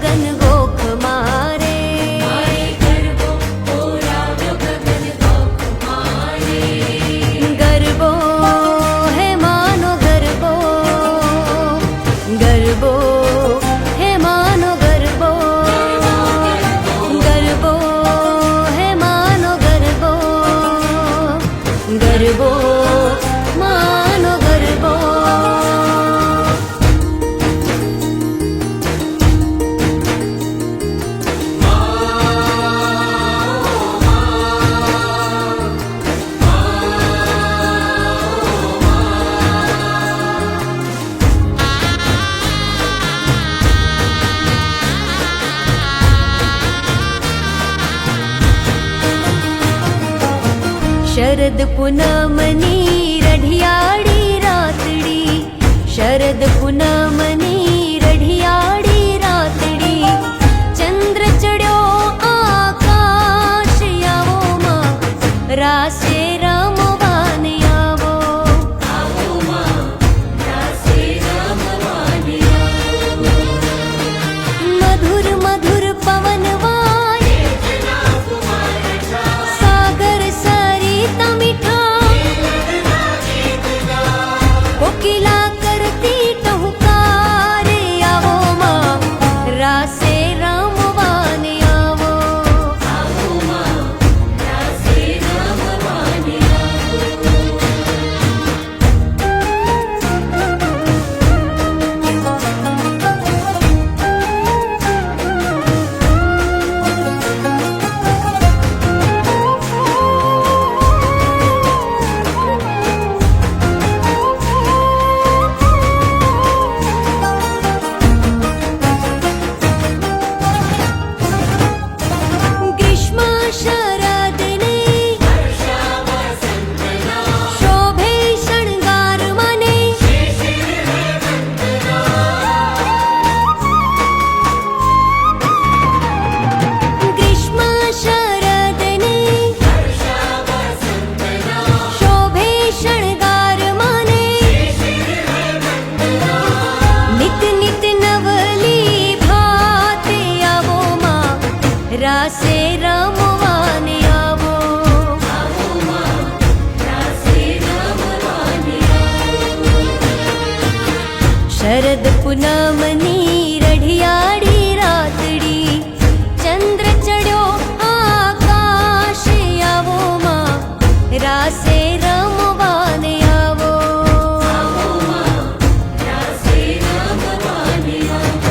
ગગન ગોખ મારે, ગરબો પુરાવ્યો ગગન ગોખ મારે. ગરબો હે માનો ગરબો, ગરબો હે માનો ગરબો, ગરબો હે માનો ગરબો, ગરબો માનો ગરબો. શરદ પૂનમની રઢિયાળી રાતડી, શરદ પૂનમની રઢિયાળી રાતડી. ચંદ્ર ચડ્યો આકાશ આવો માં, રાસે રમવાન આવો, આવો માં રાસે રમવાન આવો. મધુર મધુર પવન વાય, સાગર સરિતા મીઠા, કોકિલા કરતી ટહુકારે. આવો માં રાસે રમવાન આવો, આવો માં રાસે રમવાન આવો. ગ્રીષ્મ શરદને શોભે શણગાર મને, ગ્રીષ્મ શરદને શોભે શણગાર મને. નિત નિત નવલી ભાતે આવો માં રાસે રમવાન આવો, આવો માં રાસે રમવાન આવો. શરદ પૂનમની રઢિયાળી રાતડી, ચંદ્ર ચડ્યો આકાશ આવો માં રાસે રમવાન આવો, આવો માં રાસે રમવાન આવો.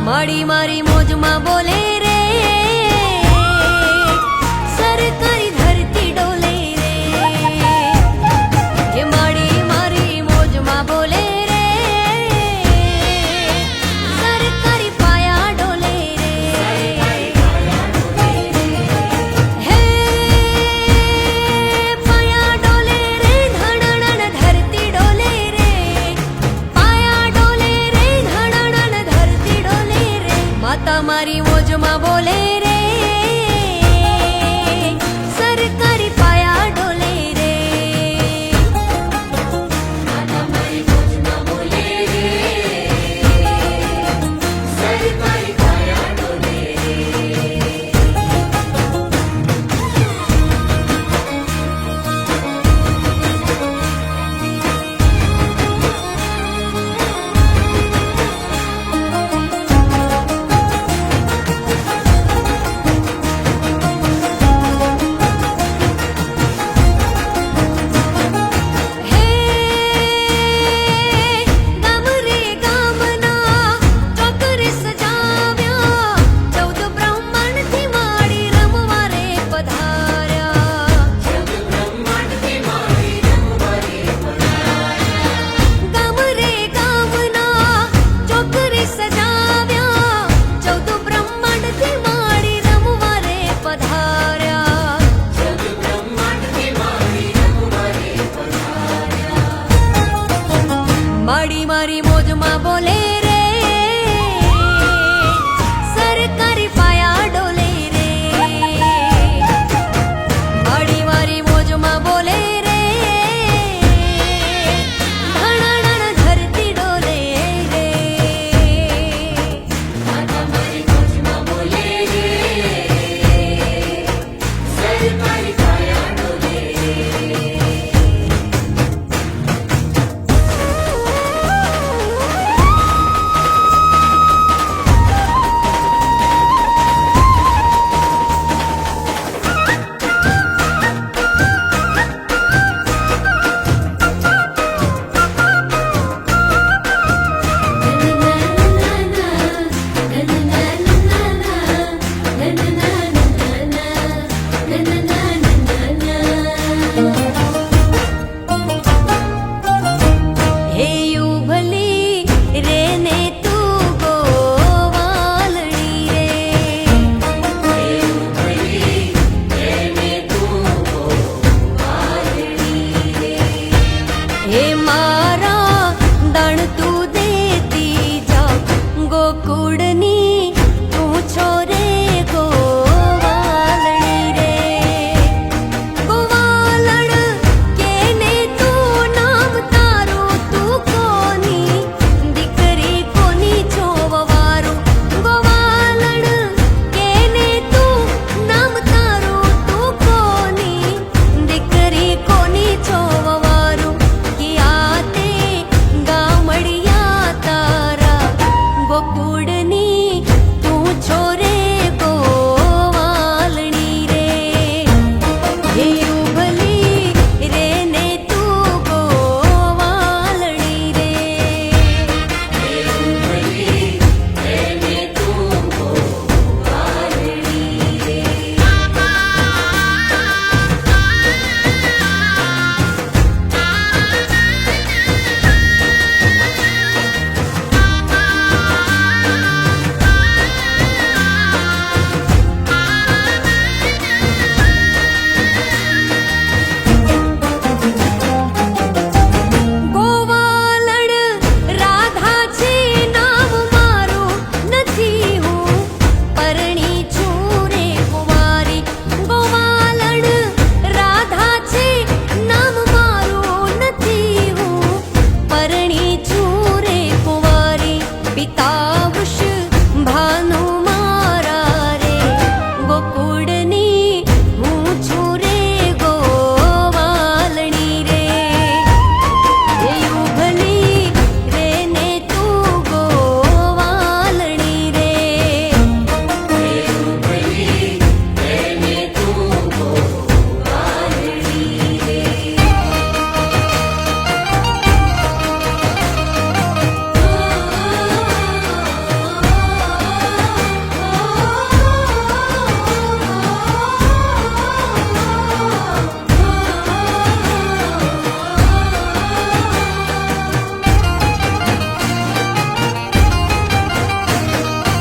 મારી મારી મોજમાં બોલે રે, સરકારી ધરતી ડોલે રે. એ મારી મારી મોજમાં બોલે રે, સરકારી પાયા ડોલે રે. હે પાયા ડોલે રે, ધણણ ધરતી ડોલે રે, પાયા ડોલે રે, ધણણ ધરતી ડોલે રે. માતા મારી મોજમાં બોલે રે, સરકારી પાયા ડોલે રે. માતા મારી મોજમાં બોલે રે, સરકારી પાયા ડોલે રે. पिता वृष भानु मारा रे गोकुळनी હું છું રે ગોવાલણી રે એ ઉભલી રે ને તું ગોવાલણી રે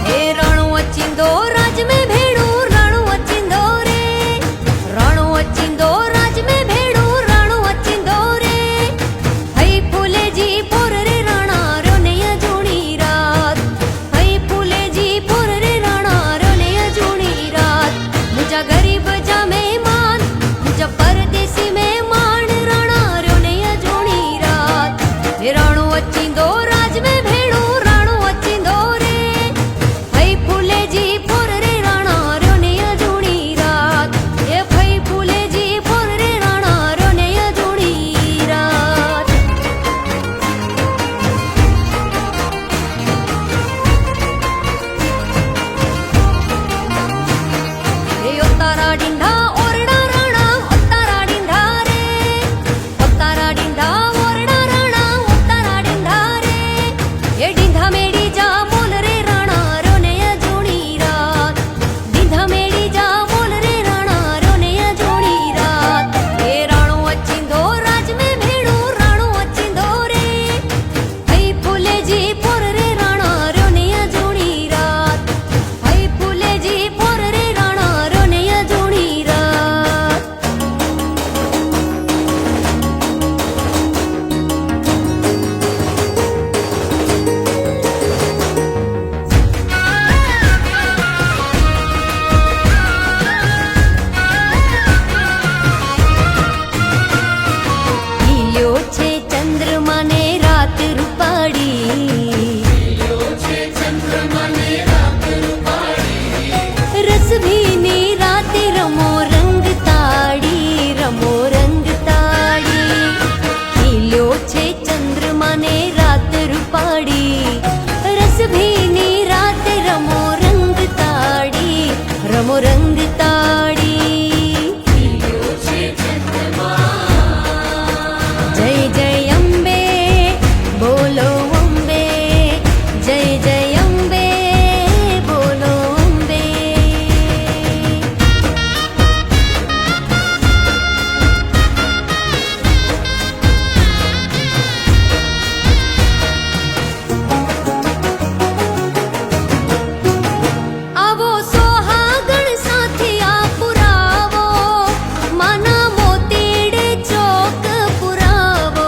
એ રણુ અચિંદો રાજ में भेड़ू રણુ અચિંદો રે રણુ અચિંદો રાજ में भेड़ू રણુ અચિંદો રે હઈ ફૂલેજી પોર રે રણાર્યો ને અજૂણી રાત હઈ ફૂલેજી પોર રે રણાર્યો ને અજૂણી રાત મુજા ગરીબ જા મહેમાન મુજા પરદેશી મહેમાન રણાર્યો ને અજૂણી રાત એ રણુ અચિંદો રાજ में भेड़ू રણુ અચિંદો રે હઈ ફૂલેજી પોર રે રણાર્યો ને અજૂણી રાત એ ભઈ ફૂલેજી પોર રે રણાર્યો ને અજૂણી રાત એ ઓતારા ડીંઢા ઓરડા રાણા ઓતારા ડીંઢા રે ઓતારા ડીંઢા ઓરડા રાણા ઓતારા ડીંઢા રે એ ડીંઢા મેડી જા બોલ રે રણાર્યો ને અજૂણી રાત ડીંઢા મેડી જા બોલ રે રણાર્યો ને અજૂણી રાત એ રાણો અચિંદો રાજ में भेड़ू રાણો અચિંદો રે હઈ ફૂલેજી પોર રે રણાર્યો ને અજૂણી રાત હઈ ફૂલેજી પોર રે રણાર્યો ને અજૂણી રાત ખીલ્યો છે ચંદ્રમા ને રાત રૂપાળી રસ ભીની રાતે રમો રંગ તાળી ખીલ્યો છે ચંદ્રમા ને રાત રૂપાળી રસ ભીની રાતે રમો રંગ તાળી જય જય અંબે બોલો અંબે જય જય અંબે બોલો અંબે આવો સોહાગણ સાથે આ પુરાવો માના મોતીડે ચોક પુરાવો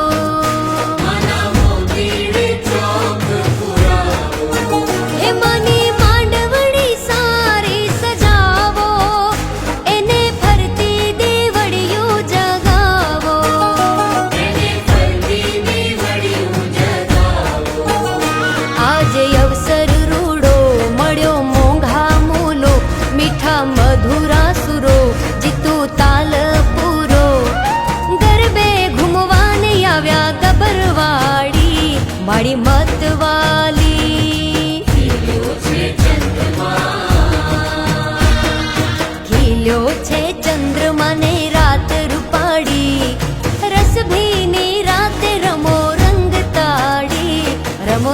એ માની માંડવડી સારી સજાવો એને ફરતી દેવડિયું જગાવો આજે અવસર રૂડો મળ્યો મોંઘા મૂલો મીઠા મધુરા સુરો જીતું તાલ પૂરો ગરબે ઘૂમવાને આવ્યા ગબરવાડી મારી મતવાલી ખીલ્યો છે ચંદ્રમા ને રાત રૂપાળી રસ ભીની રાતે રમો રંગ તાળી હાલો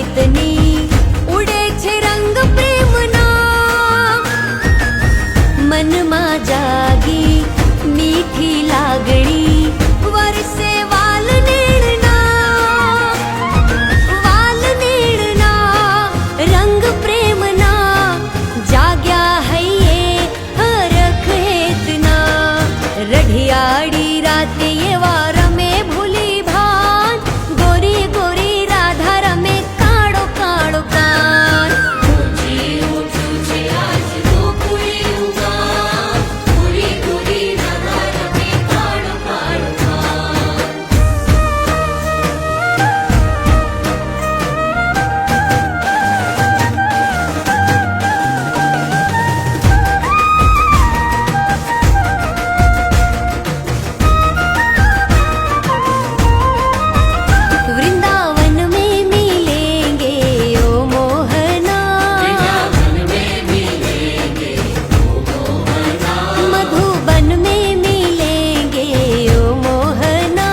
હેતની ઉડે છે રંગ પ્રેમના મનમાં જાગી મીઠી લાગણી વરસે વાલ નીણના રંગ પ્રેમના જાગ્યા હૈયે હરખ હેતના રઢિયાળી રાતે એવા રમે ભૂલી ભાન ગોરી ગોરી રાધા રમે કાળો કાળો કાન ઊંચી ઊંચું છે આજ ગોકુળીનું ગામ ગોરી ગોરી રાધા રમે કાળો કાળો કાન वृंदावन में मिलेंगे ओ मोहना मधुबन में मिलेंगे ओ मोहना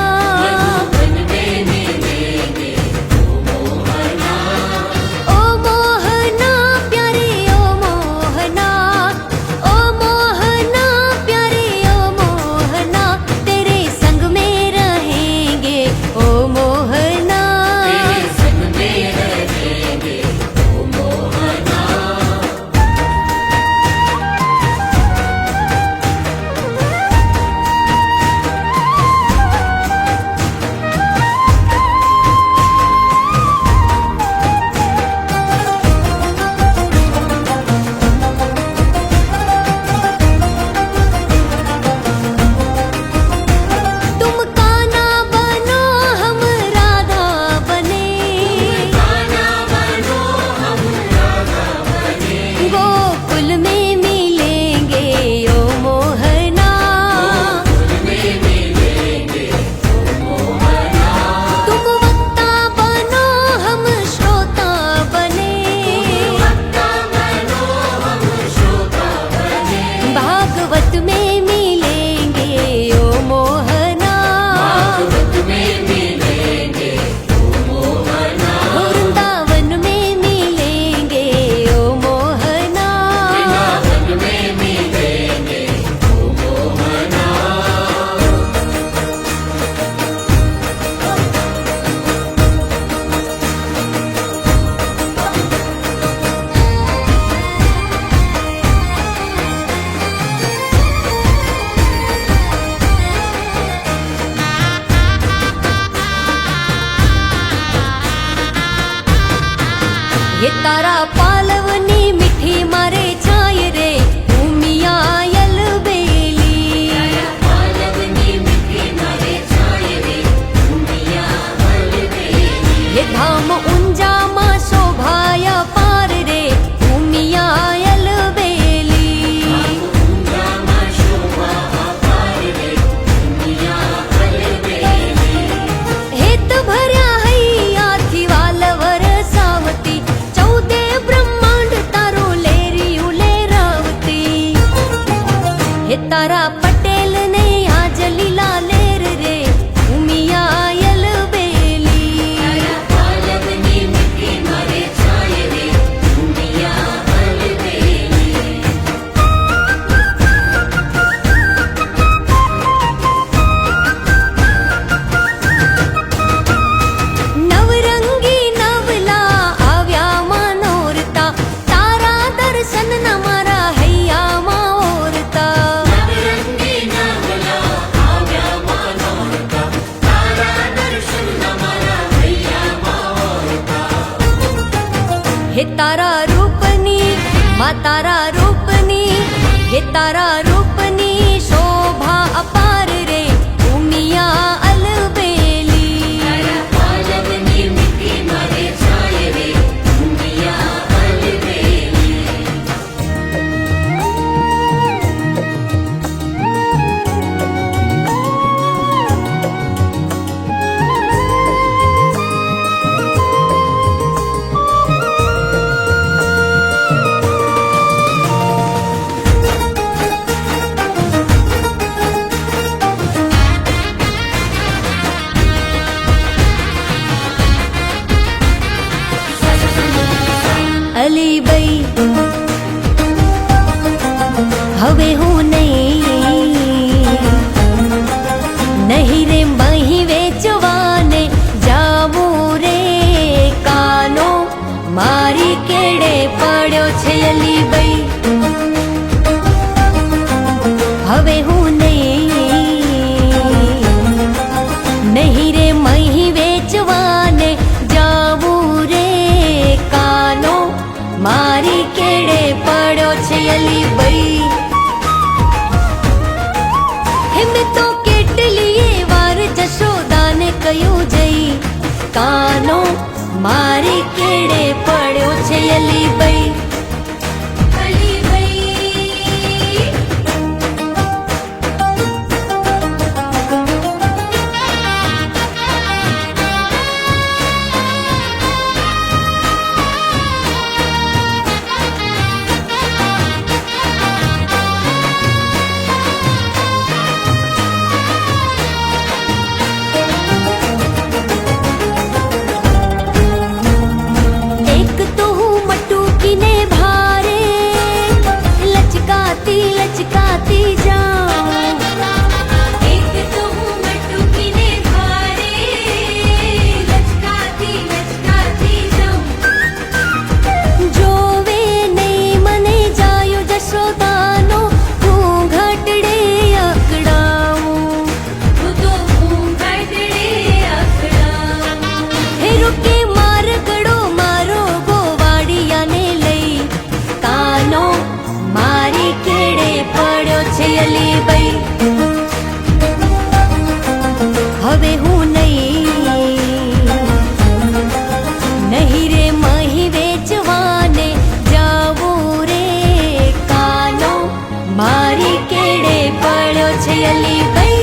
ओ मोहना प्यारे ओ मोहना ओ मोहना प्यारे ओ मोहना तेरे संग में रहेंगे ओ मोहना तुम कान्हा बनो हम राधा बने गोकुल में मिलेंगे ओ मोहना तुम वक्ता बनो हम श्रोता बने भागवत में मिलेंगे ओ मोहना वृंदावन में मिलेंगे ओ मोहना ये तारा पालवनी मीठी मारे छाय रे उमिया यल बेली ये धाम ऊंजा मा शोभाया पार रे उमिया यल बेली हेत भर्या हैयाથી વાલ વરસાવતી ચૌદે બ્રહ્માંડ તારો લેરી ઉલેરાવતી હે તારા પટેલ ને આજ લીલા લેર રે ઉમિયા યલ બેલી નવરંગી નવલા આવ્યા માનોરતા તારા દર્શન ન મારા હૈયામાં ઓરતા હે તારા રૂપની મા તારા રૂપની હે તારા રૂપની શોભા અપાર રે ઉમિયા અલબેલી અલી બઈ હવે હું નહીં રે મહી વેચવાને જાવું રે કાનો મારી કેડે પડ્યો છે અલી બઈ હવે હું નહીં રે મહી વેચવાને જાવું રે કાનો મારી કેડે પડ્યો છે અલી બઈ મેં તો કેટલીએ વાર જશોદાને કહ્યું જઈ કાનો મારી કેડે પડ્યો છે અલી બઈ लचकाती जाऊं एक तो हूँ मटकी ने भारे लचकाती जाऊं जोवे नहीं मने जायो जशोदानो हूँ घटड़े अकड़ाऊं तू तो हूँ घटड़े अकड़ाऊं हे रुके मार गड़ो मारो गोवाड़िया ने लई कानो मारी केड़े પડ્યો છે અલી બઈ હવે હું નહીં રે મહી વેચવાને જાવું રે કાનો મારી કેડે પડ્યો છે અલી બઈ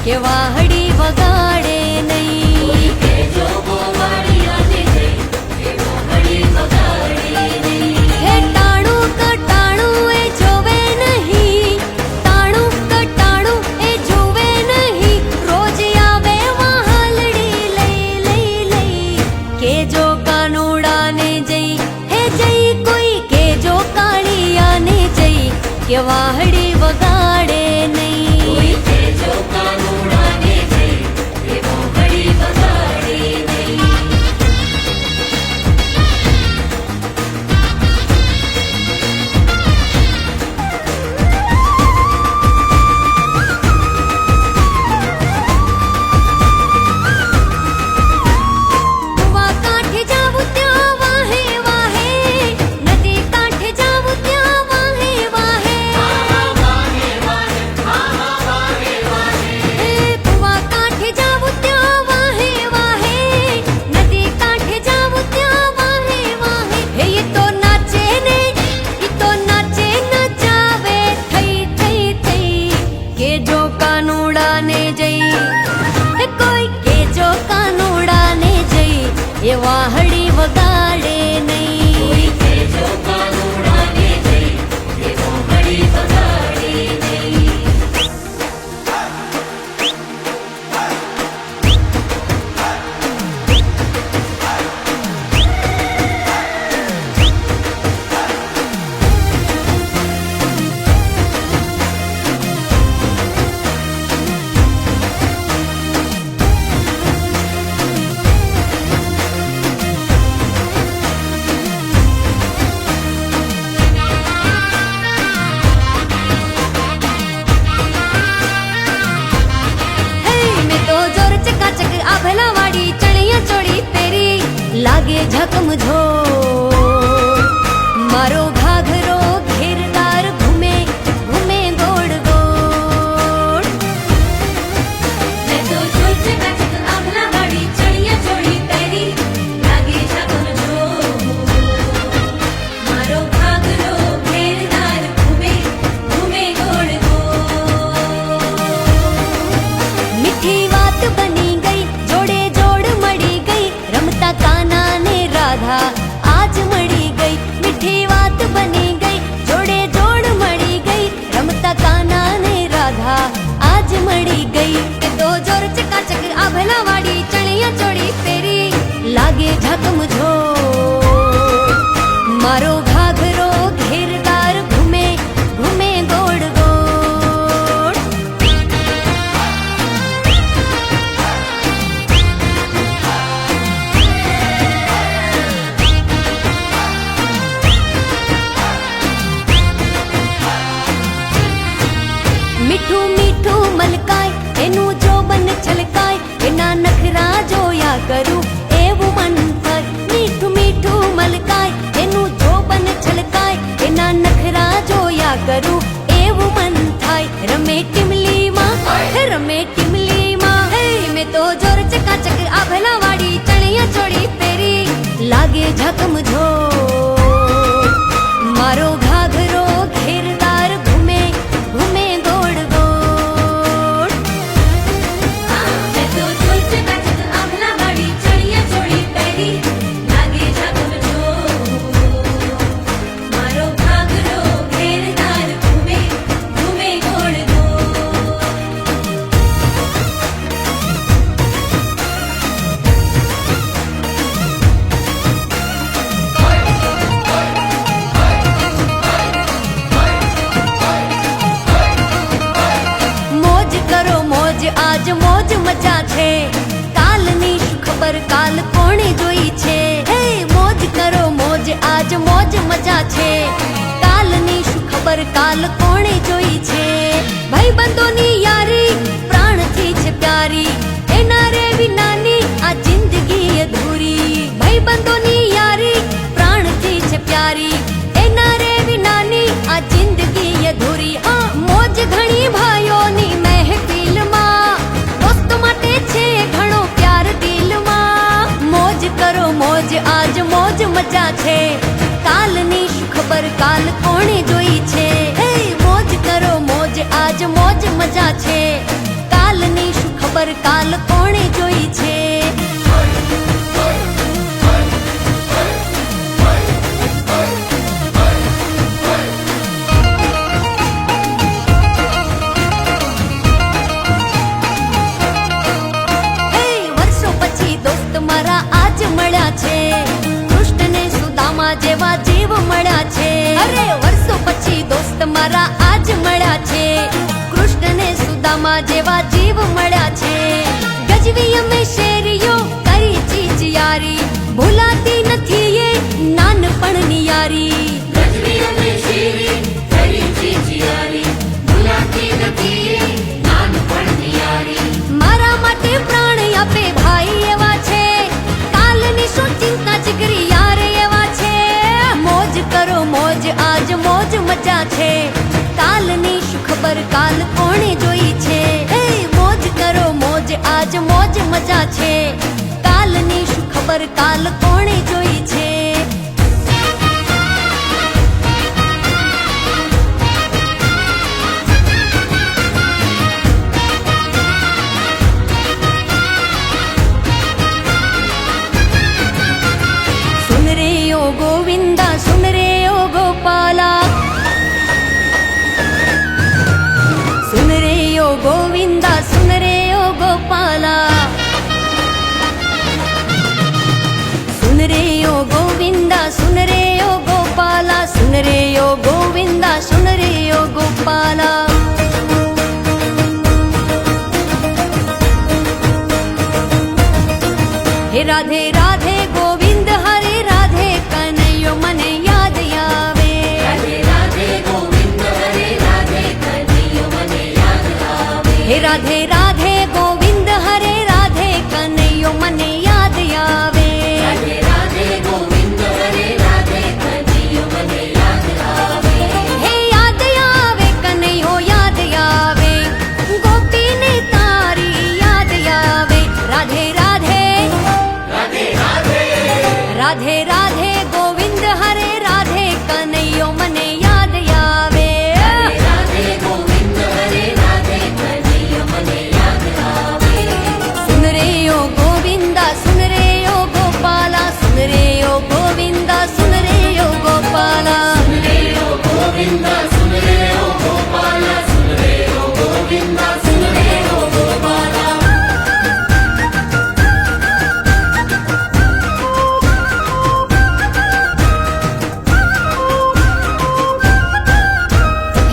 કે વાહડી વગાડે નહીં. કેજો ગોવાળિયાને જય કે વાહડી વગાડે નહીં. હે ટાણું કટાણું એ જોવે નહીં, ટાણું કટાણું એ જોવે નહીં, રોજ આવે વાહલડી લઈ લઈ લઈ. કેજો કાનુડાને જઈ, હે જઈ કોઈ કેજો કાળિયાને જઈ કે વાહડી વગાડે નહીં. કેજો કાનુડાને જય કે વાહડી વગાડે નહીં. કુવા કાંઠે જાવું ત્યાં વાહે વાહે, નદી કાંઠે જાવું ત્યાં વાહે વાહે. હે કુવા કાંઠે જાવું ત્યાં વાહે વાહે, નદી કાંઠે જાવું ત્યાં વાહે વાહે. હે ઈ તો નાચે ને, ઈ તો નાચે નચાવે થઈ થઈ થઈ. કેજો કાનુડાને જઈ, હે કોઈ કેજો કાનુડાને જઈ એ વાહડી વગાડે નહીં. કેજો કાનુડાને જય કે વાહડી વગાડે નહીં. હે મેં તો જોર ચકાચક આભલા વાળી ચણિયા ચોળી પહેરી લાગે ઝકમઝો. મારો ઘાઘરો ઘેરદાર ઘૂમે ઘૂમે ગોળ ગોળ. મેં તો જોર ચકાચક આભલા વાળી ચણિયા ચોળી પહેરી લાગે ઝકમઝો. મારો ઘાઘરો ઘેરદાર ઘૂમે ઘૂમે ગોળ ગોળ. મીઠી વાત બની ગઈ, જોડે જોડ મળી ગઈ, રમતા કાના ને રાધા આજ મળી ગઈ. મીઠી વાત બની ગઈ, જોડે જોડ મળી ગઈ, રમતા કાના ને રાધા આજ મળી ગઈ. તે તો જોર ચકાચક આભલા વાળી ચણિયા ચોળી પહેરી લાગે ઝકમઝો. મારો ઘાઘરો ઘેરદાર ઘૂમે ઘૂમે ગોળ ગોળ. મીઠું મીઠું મલકાય એનું જોબન છલકાય, એના નખરા જોયા કરું એવું મન થાય. મીઠું મીઠું મલકાય એનું જોબન છલકાય, એના નખરા જોયા કરું એવું મન થાય. રમે ટીમલીમાં, હે રમે ટીમલીમાં. હે મેં તો જોર ચકાચક આભલા વાળી ચણિયા ચોળી પહેરી લાગે ઝકમઝો. મારો ઘાઘરો ઘેરદાર ઘૂમે ઘૂમે ગોળ ગોળ. મેં તો જોર ચકાચક આભલા વાળી ચણિયા ચોળી પહેરી લાગે ઝકમઝો. મારો ઘાઘરો ઘેરદાર ઘૂમે ઘૂમે ગોળ ગોળ. મોજ કરો મોજ, આજ મોજ મજા છે, કાલની શું ખબર કાલ કોણે જોઈ છે. હે મોજ કરો મોજ, આજ મોજ મજા છે, કાલની શું ખબર કાલ કોણે જોઈ છે. ભાઈબંધોની યારી પ્રાણથી છે પ્યારી, એના રે વિનાની આ જિંદગી અધૂરી. ભાઈબંધોની યારી પ્રાણથી છે પ્યારી, એના રે વિનાની આ જિંદગી અધૂરી. હા મોજ ઘણી ભાઈઓની મહેફિલમાં, દોસ્તો માટે છે ઘણો પ્યાર દિલમાં. મોજ કરો મોજ, આજ મોજ મજા છે, કાલની શું ખબર કાલ કોણે જોઈ છે. હે મોજ કરો મોજ, આજ મોજ મજા છે, કાલની કાલ કોણે જોઈ છે. હે, વર્ષો પછી દોસ્ત મારા આજ મળ્યા છે. કૃષ્ણને સુદામા જેવા જીવ મળ્યા છે. અરે વર્ષો પછી દોસ્ત મારા આજ મળ્યા છે. કૃષ્ણને સુદામા જેવા જીવ મળ્યા છે. ગજવી અમે શેરીઓ કરી ચીજ યારી, ભૂલાતી નથી એ નાનપણની યારી. ગજવી અમે શેરી કરી ચીચિયારી, ભૂલાતી નથી એ નાનપણની યારી. મારા માટે પ્રાણ આપે ભાઈ એવા છે. કાલની શું ચિંતા જીગરી યાર એવા છે. મોજ કરો મોજ આજ મોજ મજા છે. કાલની શું ખબર કાલ કોણે જોઈ છે. હે, મોજ કરો મોજ આજ મોજ મજા છે. કાલની શું ખબર કાલ કોણે જોઈ છે. सुन रे ओ गोविंदा सुन रे ओ गोपाला, सुन रे ओ गोविंदा सुन रे ओ गोपाला, सुन रे ओ गोविंदा सुन रे ओ गोपाला, सुन रे ओ गोविंदा सुन रे ओ गोपाला. હે રાધે રાધે ગોવિંદ હરે રાધે કનૈયો મને યાદ આવે. રાધે રાધે ગોવિંદ હરે રાધે કનૈયો મને યાદ આવે. હે રાધે રાધે ગોવિંદ હરે રાધે કનૈયો મને યાદ આવે. રાધે રાધે ગોવિંદ હરે રાધે કનૈયો મને યાદ આવે. હે યાદ આવે કનૈયો યાદ આવે, ગોપીને તારી યાદ આવે. રાધે રાધે રાધે રાધે રાધે રાધે ગોવિંદ હરે રાધે કનૈયો મને યાદ આવે. રાધે ગોવિંદ હરે રાધે કનૈયો મને યાદ આવે. સુન રે ઓ ગોવિંદા સુન રે ઓ ગોપાલા, સુન રે ઓ ગોવિંદા સુન રે ઓ ગોપાલા. સુન રે ઓ ગોવિંદા સુન રે ઓ ગોપાલા, સુન રે ઓ ગોવિંદા સુન રે ઓ ગોપાલા.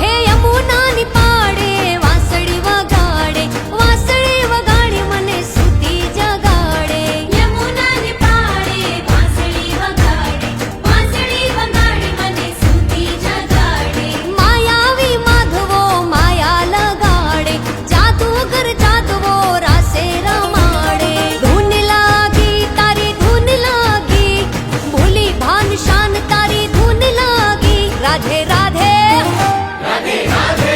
હે યમુનાની પાડે વાંસળી વગાડે, વાંસળી વગાડી મને સુતી જગાડે. યમુનાને પાડે વાંસળી વગાડે, વાંસળી વગાડી મને સૂતી જગાડે. માયાવી માધવો માયા લગાડે, જાદુગર જાદવો રાસે રમાડે. ધૂન લાગી તારી ધૂન લાગી, ભૂલી ભાન શાન તારી ધૂન લાગી. રાધે રાધે રાધે રાધે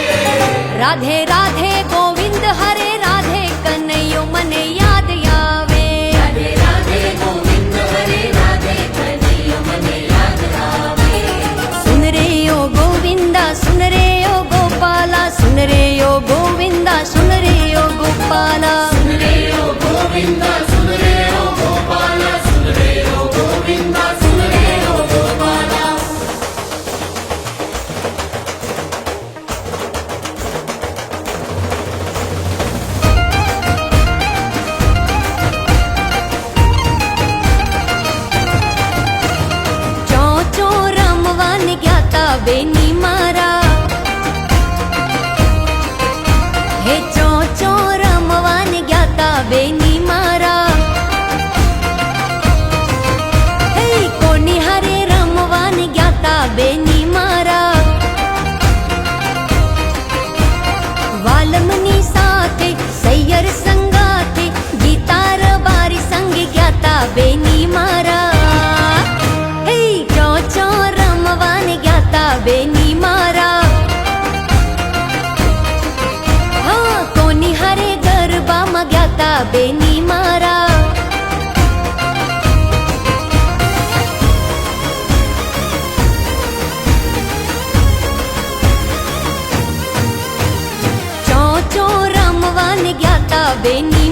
રાધે રાધે ગોવિંદ હરે રાધે કનૈયો મને યાદ આવે. રાધે રાધે ગોવિંદ હરે રાધે કનૈયો મને યાદ આવે. સુન રે ઓ ગોવિંદા સુન રે ઓ ગોપાલા, સુન રે ઓ ગોવિંદા સુન રે ઓ ગોપાલા. સુન રે ઓ ગોવિંદા સુન રે ઓ ગોપાલા, સુન રે ઓ ગોવિંદા સુન રે ઓ ગોપાલા. ચોચો રમવાને ગયા તા બેની મારા. હે ચોચો રમવાને ગયા તા બેની મારા. હે કોની હારે રમવાને ગયા તા બેની મારા. વાલમની સાથે સૈયર સંગાથે, ગીતાર બારી સંગે ગયા તા બેની મારા. હે ચોચો રમવાને ગયા તા બેની મારા. હા, કોની હારે ગરબામાં ગયા તા બેની મારા. ચોચો રમવાને ગયા તા બેની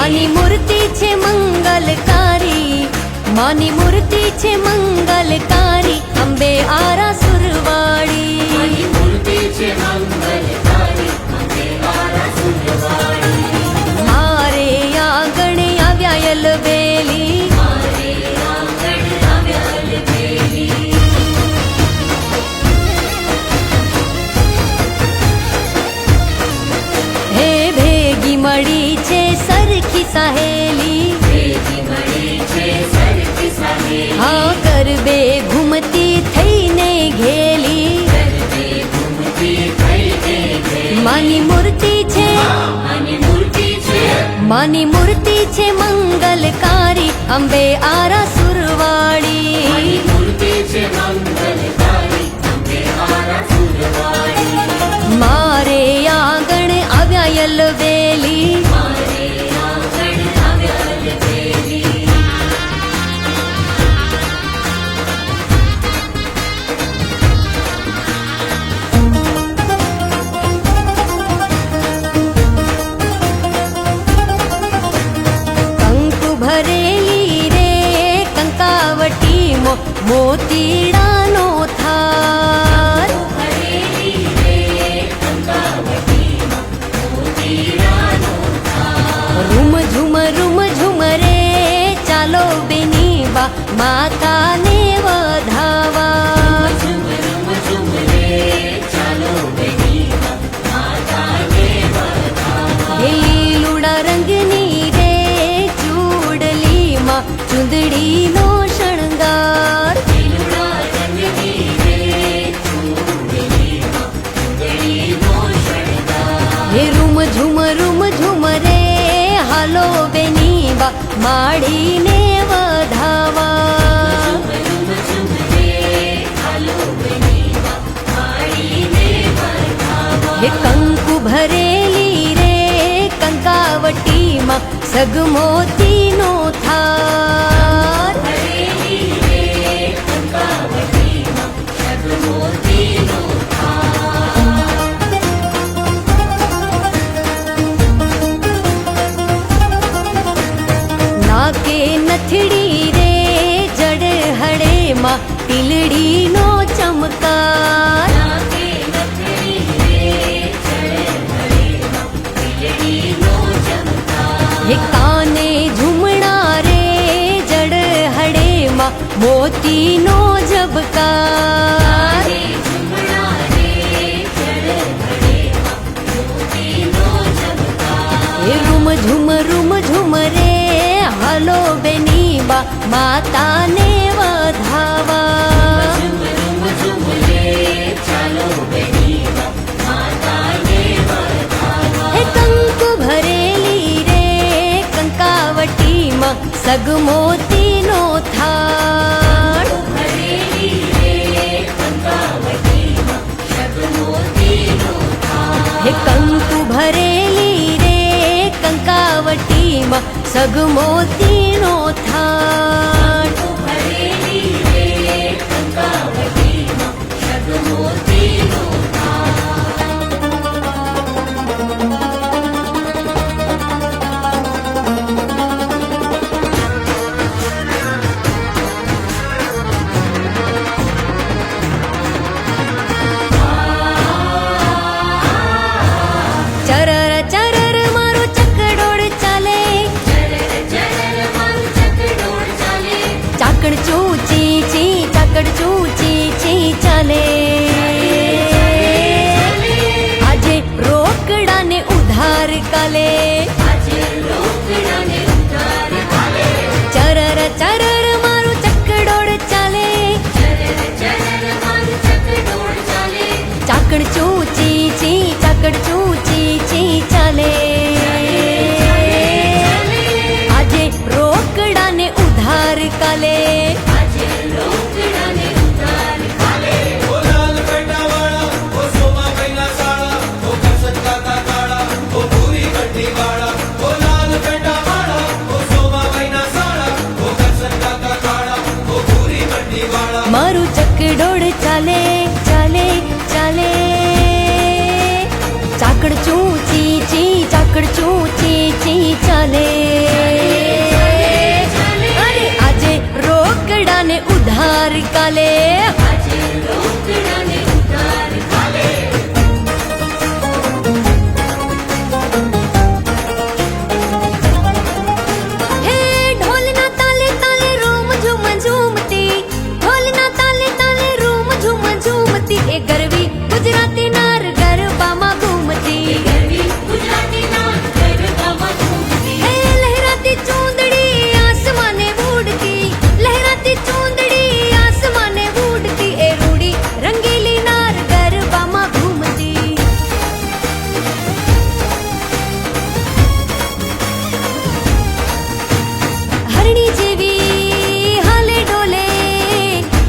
માની મૂર્તિ છે મંગલકારી, માની મૂર્તિ છે મંગલકારી, અંબે આરાસુરવાળી. મારી મૂર્તિ છે મંગલકારી, અંબે આરાસુરવાળી. મારે આંગણ આવ્યા યલબેલી, મારે આંગણ આવ્યા અલબેલી. હે ભેગી મળી છે સરખી સહેલી, ભેગી મળી છે સરખી સહેલી. હા ગરબે ઘૂમતી થઈને ઘેલી. ગરબે ઘૂમતી થઈને ઘેલી. માની મૂર્તિ છે, માની મૂર્તિ છે, માની મૂર્તિ છે મંગલકારી, અંબે આરાસુરવાળી. મારી મૂર્તિ છે મંગલકારી, અંબે આરાસુરવાળી. મારે આંગણ આવ્યા યલબેલી, મારે આંગણ આવ્યા અલબેલી. કંકુ ભરેલી રે કંકાવટી મોતીડાનો થાર. હરેલી રે કંકાવટીમાં મોતીડાનો થાર. રૂમ ઝુમ રે ચાલો બેની બા માતાને વધાવા. ઝુમ ઝુમ રે ચાલો બેનીમાં માતાને વધાવા. એ લીલુડા રંગની રે ચૂડલીમાં ચુંદડીનો શણગાર. લીલુડા રંગની રે ચૂંદડીમાં ચૂંદડીનો શણગાર. હે રૂમ ઝુમ રે હાલો બેની બા માડીને વધાવા. ઝુમ ઝુમ રે ચાલો બેનીમાં માડીને વધાવા. હે કંકુ ભરેલી રે કંકાવટીમાં સગમોતીનો થાર. હરેલી રે કંકાવટીમાં સગમોતીનો થાર. નાકે નથડી રે જડ હડેમાં ટીલડીનો ચમકાર. નાકે નથડી રે ચળહળીમાં વીજળીનો ચમકાર. હે કાને ઝૂમણા રે જડ હડેમાં મોતીનો ઝબકાર. કાને ઝુમણા રે ચળહળીમાં મોતીનો ચમકાર. હે રૂમ ઝુમ રે હાલો બેની બા માતાને વધાવા. ઝુમ રે ચાલો બેનીમાં માતાને વધાવા. હે કંકુ ભરેલી રે કંકાવટીમાં સગમોતીનો થાળ. હરેલી રે કંકાવટીમાં સગમોતીનો થાર. હે કંકુ ભરેલી રે કંકાવટીમાં સગમોતીનો થાળ. હરેલી રે કંકાવટીમાં સગમોતીનો થાર. ચરર ચરર મારું ચકડોળ ચાલે, ચરર ચરર મારું ચકડોળ ચાલે. ચાકડ ચૂચી ચી ચાકડ ચૂચી ચી ચાલે. આજે રોકડાને ઉધાર કાલે, આજે રોકડાને ઉધાર કાલે. ચરર ચરર મારું ચકડોળ ચાલે, ચરર ચરર મારું ચકડોળ ચાલે. ચાકડ ચૂચી ચી ચાકડ ચૂચી ચી ચાલે. આજે રોકડાને ઉધાર કાલે, આજે રોકડાને ઉધાર કાલે. ઓ લાલ પેટાવાળા, ઓ સોમા મહિના સાળા, ઓ કરશન કાકા કાળા, ઓ ભૂરી ગઢી વાળા. ઓ લાલ પેટાવાળા, ઓ સોમા મહિના સાળા, ઓ કરશન કાકા કાળા, ઓ ભૂરી ગઢી વાળા. મારું ચકડોળ ચાલે ચાલે ચાલે. ચાકડ ચૂચી ચી ચાકડ ચૂચી ચી ચાલે.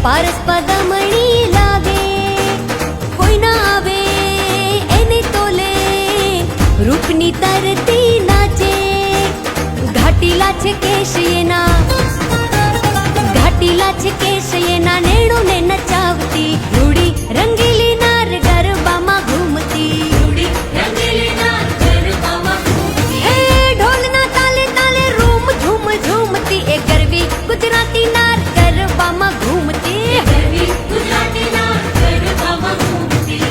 પારસ પદમણી લાગે કોઈ ના આવે એને તોલે રૂપની તરતી નાચે ઘાટીલા છે કેશ એના ઘાટીલા છે કેશ એના નેણુને નચાવતી રૂડી રંગીલી નાર ગરબામાં ઘૂમતી રૂડી રંગીલી નાર ગરબામાં ઘૂમતી. હે ઢોલના તાલે તાલે રૂમ ઝૂમ ઝૂમતી એ ગરવી ગુજરાતી નાર ગરબામાં ઘૂમતી ગરવી ગુજરાતી નાર ગરબામાં ઘૂમતી.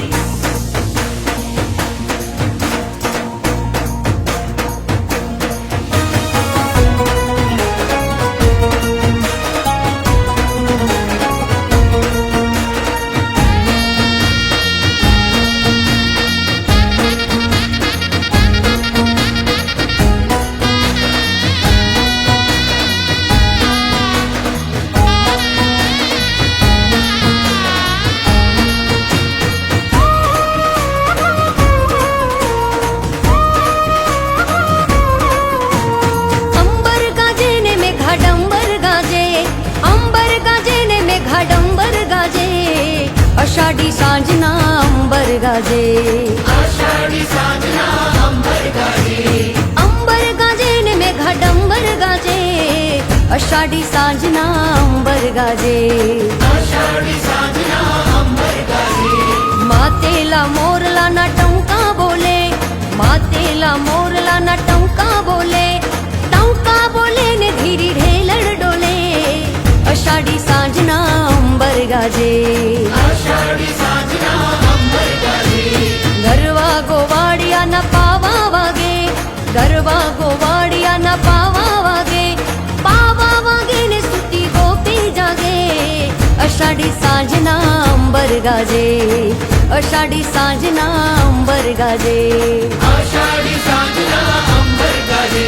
અંબર ગાજે ને મેઘાડંબર ગાજે અંબર ગાજે ને મેઘાડંબર ગાજે અષાઢી સાંજના અંબર ગાજે આષાઢી સાંજના અંબર ગાજે. અંબર ગાજે ને મેઘાડંબર ગાજે અષાઢી સાંજના અંબર ગાજે આષાઢી સાંજના અંબર ગાજે. માતેલા મોરલાના ટંકા બોલે માતેલા મોરલાના ટંકા બોલે ને ધીરી ઢેલડ ડોલે અષાઢી સાંજના અંબર ગાજે આષાઢી સાંજના અંબર ગાજે. ગરવા ગોવાળિયાના પાવા વાગે ગરવા ગોવાળિયાના પાવા વાગે ને સુતી ગોપી જાગે અષાઢી સાંજના અંબર ગાજે અષાઢી સાંજના અંબર ગાજે આષાઢી સાંજના અંબર ગાજે.